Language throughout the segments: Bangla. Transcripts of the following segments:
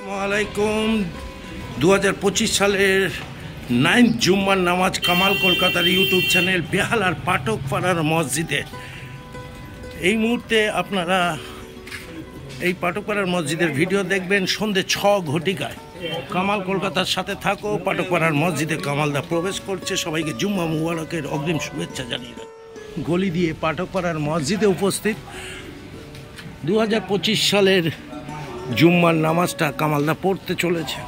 আসসালামাইকুম। 2025 সালের 9th জুম্মার নামাজ কামাল কলকাতার ইউটিউব চ্যানেল বেহালার পাঠকপাড়ার মসজিদে। এই মুহূর্তে আপনারা এই পাঠকপাড়ার মসজিদের ভিডিও দেখবেন সন্ধ্যে 6 ঘটিকায়। কামাল কলকাতার সাথে থাকো। পাঠকপাড়ার মসজিদে কামালদা প্রবেশ করছে। সবাইকে জুম্মা মুবারকের অগ্রিম শুভেচ্ছা জানিয়ে দেন। গলি দিয়ে পাঠকপাড়ার মসজিদে উপস্থিত 2025 সালের জুম্মার নামাজটা কামালদা পড়তে চলেছে।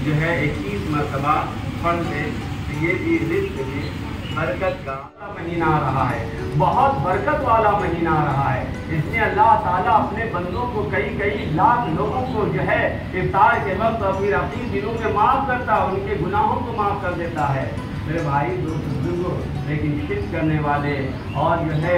जो है 21 मरतबा फल से ये भी रिस्क में बरकत का महीना आ रहा है, बहुत बरकत वाला महीना आ रहा है। इसमें अल्लाह ताला अपने बंदों को कई लाख लोगों को जो है इफ्तार के वक्त और फिर अपनी दिनों में माफ़ करता है, उनके गुनाहों को माफ़ कर देता है। मेरे भाई दोस्त बुजुर्गों, लेकिन शिर्क करने वाले और जो है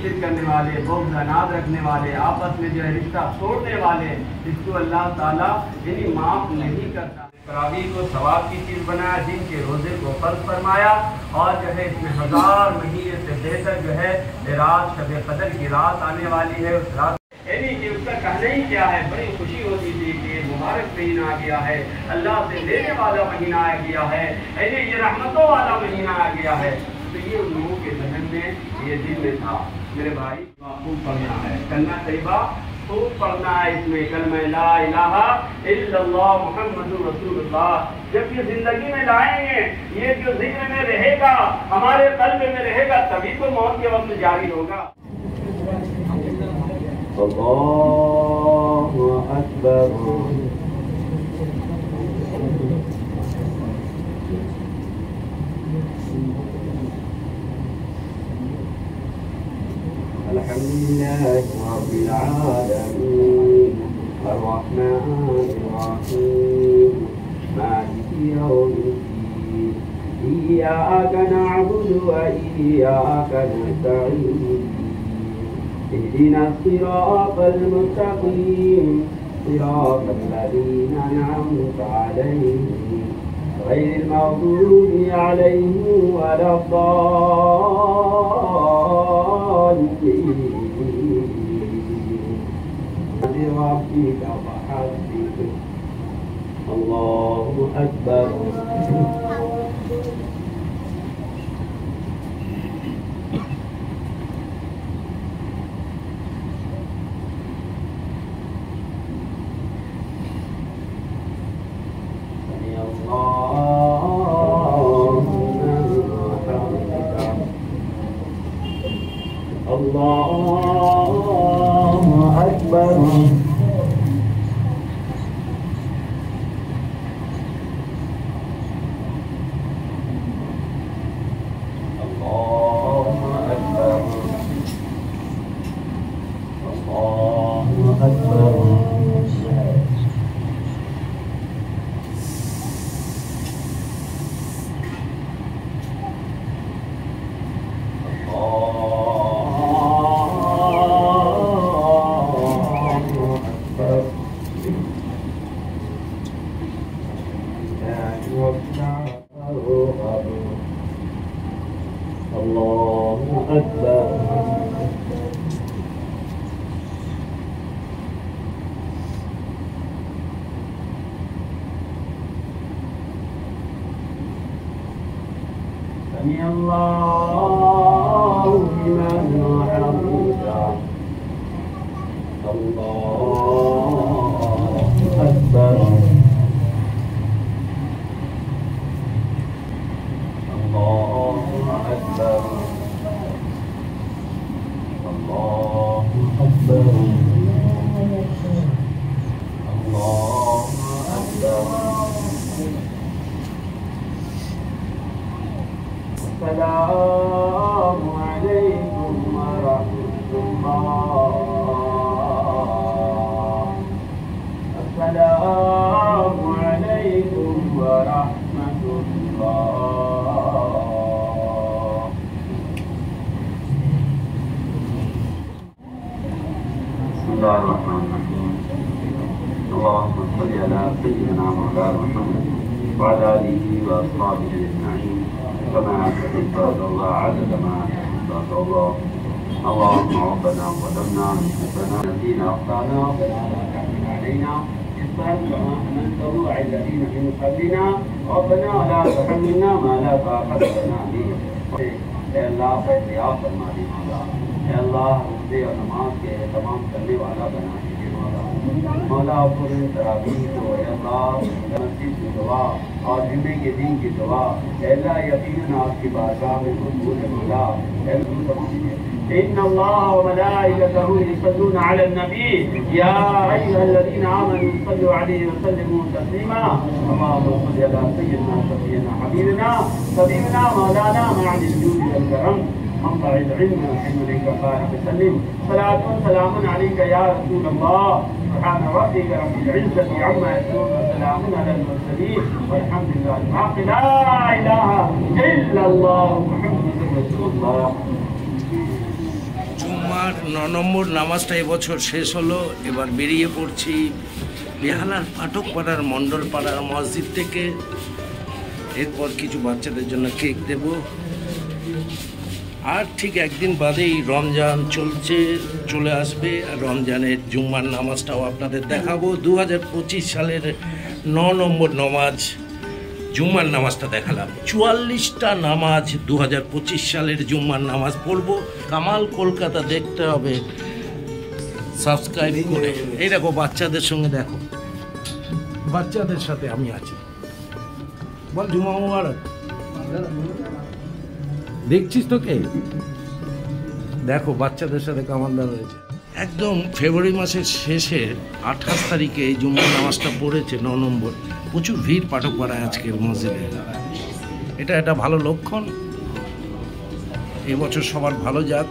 शिर्क करने वाले, बुग़्ज़ अनाद रखने वाले, आपस में जो है रिश्ता तोड़ने वाले, इसको अल्लाह ताला इन्हीं माफ़ नहीं करता। तरावी को सवाब की चीज़ बनाया, दिन के रोज़े को फ़र्ज़ फरमाया और जो है इसमें 1000 महीने से बेहतर जो है रात शब क़दर की रात आने वाली है। उस रात यानी कि उसका कहना ही क्या है, बड़ी खुशी होती थी कि मुबारक महीना आ गया है, अल्लाह से लेने वाला महीना आ गया है, ये रहमतों वाला महीना आ गया है। तो ये उन लोगों के जहन में ये दिल में था। मेरे भाई खूब पढ़ना है, कलमा तैयबा खूब पढ़ना है। इसमें कलमा ला इलाहा इल्लल्लाह मुहम्मदुर रसूलुल्लाह जब ये जिंदगी में लाएंगे, ये जो जिक्र में रहेगा, हमारे कल्ब में रहेगा, तभी तो मौत के वक्त जारी होगा। अल्लाहु अकबर। अल्हम्दुलिल्लाहि रब्बिल आलमीन अर्रहमानिर रहीम मालिकि यौमिद्दीन इय्याका नअबुदु व इय्याका नस्तईन اهدنا الصراط المستقيم صراط الذين أنعمت عليهم غير المغضوب عليهم ولا الضالين بربك فحدث الله أكبر الله أكبر سمع الله لمن حمده الله أكبر الله أكبر الله أكبر الله أكبر السلام عليكم ورحمة الله السلام عليكم ورحمة الله بسم الله الرحمن الرحيم اللهم صل على سيدنا مولانا محمد وعلى آله وأصحابه أجمعين كما تحب الله عدد ما تحب الله. اللهم ربنا ظلمنا أنفسنا الذين أخطأنا ربنا لا تحمل علينا إصرا كما حملته على الذين من قبلنا ربنا لا تحملنا ما لا طاقة لنا به. اے اللہ فیضیا فرما دی مولا، اے اللہ روزے اور نماز کے تمام کرنے والا بنا دیجیے مولا. مولا پر تراویح کو اے اللہ مسجد کی دعا اور جمعے کے دن کی دعا اے اللہ یقیناً آپ کی بارگاہ میں قبول ہے مولا. اے اللہ إن الله وملائكته يصلون على النبي يا أيها الذين آمنوا صلوا عليه وسلموا تسليما. اللهم صل على سيدنا شفيعنا حبيبنا مولانا معن الجود والكرم منبع العلم والحلم إليك بارك وسلم. صلاة وسلام عليك يا رسول الله. سبحان ربك رب العزة عما يصفون وسلام على المرسلين والحمد لله الحق لا إله إلا الله محمد رسول الله. জুম্মার 9 নম্বর নামাজটা এবছর শেষ হলো। এবার বেরিয়ে পড়ছি বেহালার পাঠকপাড়ার মণ্ডলপাড়ার মসজিদ থেকে। এরপর কিছু বাচ্চাদের জন্য কেক দেব। আর ঠিক একদিন বাদেই রমজান চলে আসবে। আর রমজানের জুম্মার নামাজটাও আপনাদের দেখাবো। 2025 সালের 9 নম্বর নামাজ জুম্মার নামাজটা দেখালাম। 44টা নামাজ 2025 সালের জুম্মার নামাজ পড়বো। কামাল কলকাতা দেখতে হবে সাবস্ক্রাইব করে। এই দেখো বাচ্চাদের সঙ্গে, দেখো বাচ্চাদের সাথে আমি আছি। বল জুম্মা মুবারক। দেখছিস তোকে, দেখো বাচ্চাদের সাথে কামালদা রয়েছে। একদম ফেব্রুয়ারি মাসের শেষে 28 তারিখে এই জুম্মার নামাজটা পড়েছে 9 নম্বর। প্রচুর ভিড় পাঠকপাড়ায় আজকের মসজিদে। এটা একটা ভালো লক্ষণ। এবছর সবার ভালো যাক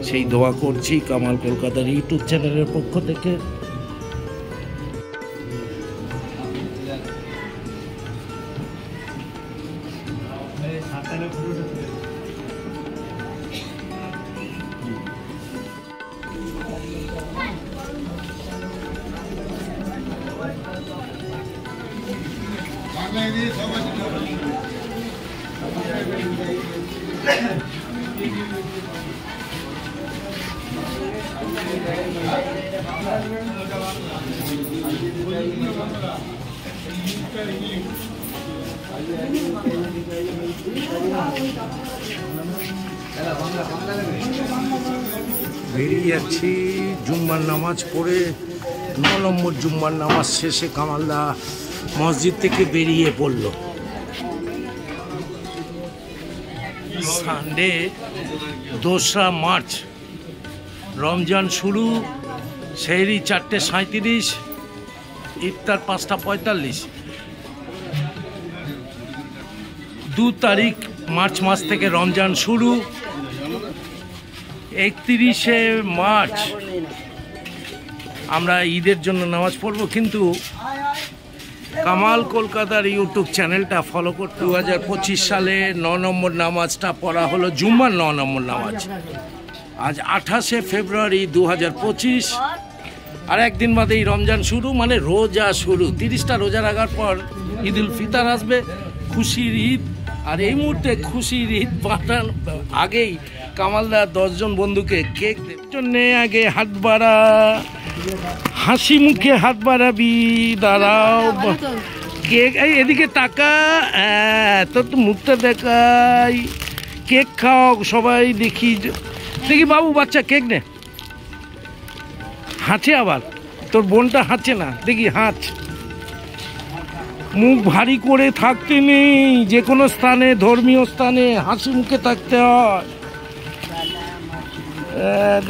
সেই দোয়া করছি কামাল কলকাতার ইউটিউব চ্যানেলের পক্ষ থেকে। বেরিয়ে যাচ্ছি জুম্মার নামাজ পড়ে। 9 নম্বর জুম্মার নামাজ শেষে কামালদা মসজিদ থেকে বেরিয়ে পড়ল। সানডে 2রা মার্চ, রমজান শুরু। সেহরি 4:37, ইফতার 5:45। 2 তারিখ মার্চ মাস থেকে রমজান শুরু। 31শে মার্চ আমরা ঈদের জন্য নামাজ পড়ব। কিন্তু কামাল কলকাতার ইউটিউব চ্যানেলটা ফলো করতে 2025 সালে 9 নম্বর নামাজটা পড়া হলো জুম্মার 9 নম্বর নামাজ। আজ 28শে ফেব্রুয়ারি 2025। আর একদিন বাদেই রমজান শুরু, মানে রোজা শুরু। 30টা রোজা রাখার পর ঈদ উল ফিতর আসবে, খুশির ঈদ। আর এই মুহূর্তে খুশির ঈদ পাঠান আগেই কামালদা 10 জন বন্ধুকে কেক দেওয়ার জন্যে আগে হাত বাড়া, হাসি মুখে হাত বাড়াবি। দাঁড়াও, কেক এই এদিকে টাকা, তোর তো মুখটা দেখাই। কেক খাও সবাই, দেখি দেখি বাবু বাচ্চা কেক নে। হাঁচে আবার, তোর বোনটা হাঁচে না, দেখি হাঁচ। মুখ ভারী করে থাকতে নেই, যে কোনো স্থানে, ধর্মীয় স্থানে হাসি মুখে থাকতে হয়।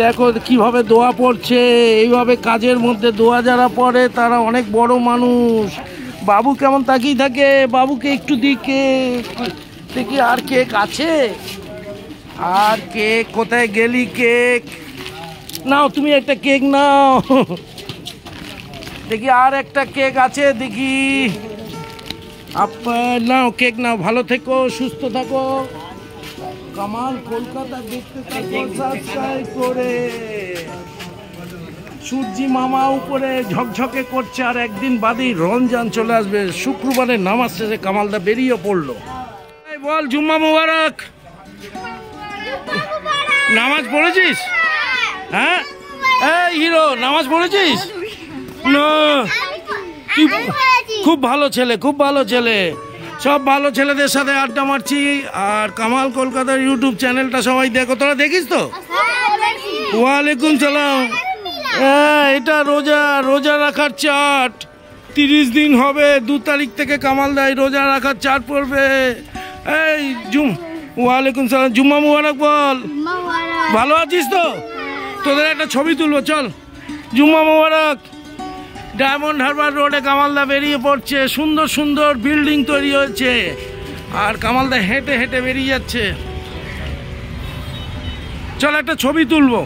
দেখো কিভাবে দোয়া পড়ছে। এইভাবে কাজের মধ্যে দোয়া যারা পড়ে তারা অনেক বড় মানুষ। বাবু কেমন তাকিয়ে থাকে, বাবুকে একটু দিকে দেখি। আর কেক আছে? আর কেক কোথায় গেলি? কেক নাও, তুমি একটা কেক নাও। দেখি আর একটা কেক আছে, দেখি। নাও কেক নাও, ভালো থেকো, সুস্থ থাকো। কামাল কলকাতা দেখতে থাকো সাবস্ক্রাইব করে। সূর্যি মামা উপরে ঝকঝকে করছে, আর একদিন বাদেই রমজান চলে আসবে। শুক্রবারের নামাজ শেষে কামালদা বেরিয়ে পড়লো। বল জুম্মা মুবারক। নামাজ পড়েছিস? হ্যাঁ এই হিরো, নামাজ পড়েছিস? না, খুব ভালো ছেলে, খুব ভালো ছেলে। সব ভালো ছেলেদের সাথে আড্ডা মারছি। আর কামাল কলকাতার ইউটিউব চ্যানেলটা সবাই দেখো। তোরা দেখিস তো? ওয়ালাইকুম সালাম। এটা রোজা রাখার চার্ট। 30 দিন হবে, 2 তারিখ থেকে কামাল দাই রোজা রাখার চার্ট পড়বে। এই ওয়ালাইকুম সালাম, জুম্মা মুবারক বল। ভালো আছিস তো? তোদের একটা ছবি তুলবো, চল। জুম্মা মুবারক। ডায়মন্ড হারবার রোডে কামালদা বেরিয়ে পড়ছে। সুন্দর সুন্দর বিল্ডিং তৈরি হয়েছে, আর কামালদা হেঁটে হেঁটে বেরিয়ে যাচ্ছে। চল একটা ছবি তুলবো।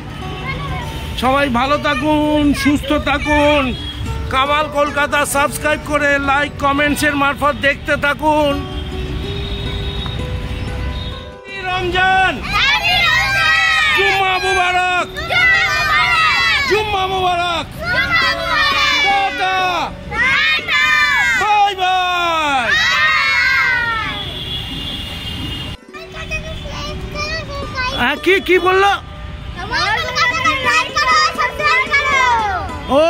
সবাই ভালো থাকুন, সুস্থ থাকুন। কামাল কলকাতা সাবস্ক্রাইব করে লাইক কমেন্টসের মারফত দেখতে থাকুন। রমজান, জুম্মা মুবারক, জুম্মা মুবারক। Bye bye. কি বললো? ও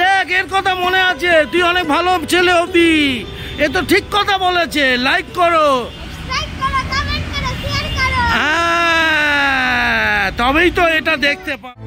দেখ, এর কথা মনে আছে। তুই অনেক ভালো ছেলে হবি। এ তো ঠিক কথা বলেছে। লাইক করো, হ্যাঁ, তবেই তো এটা দেখতে পাবো।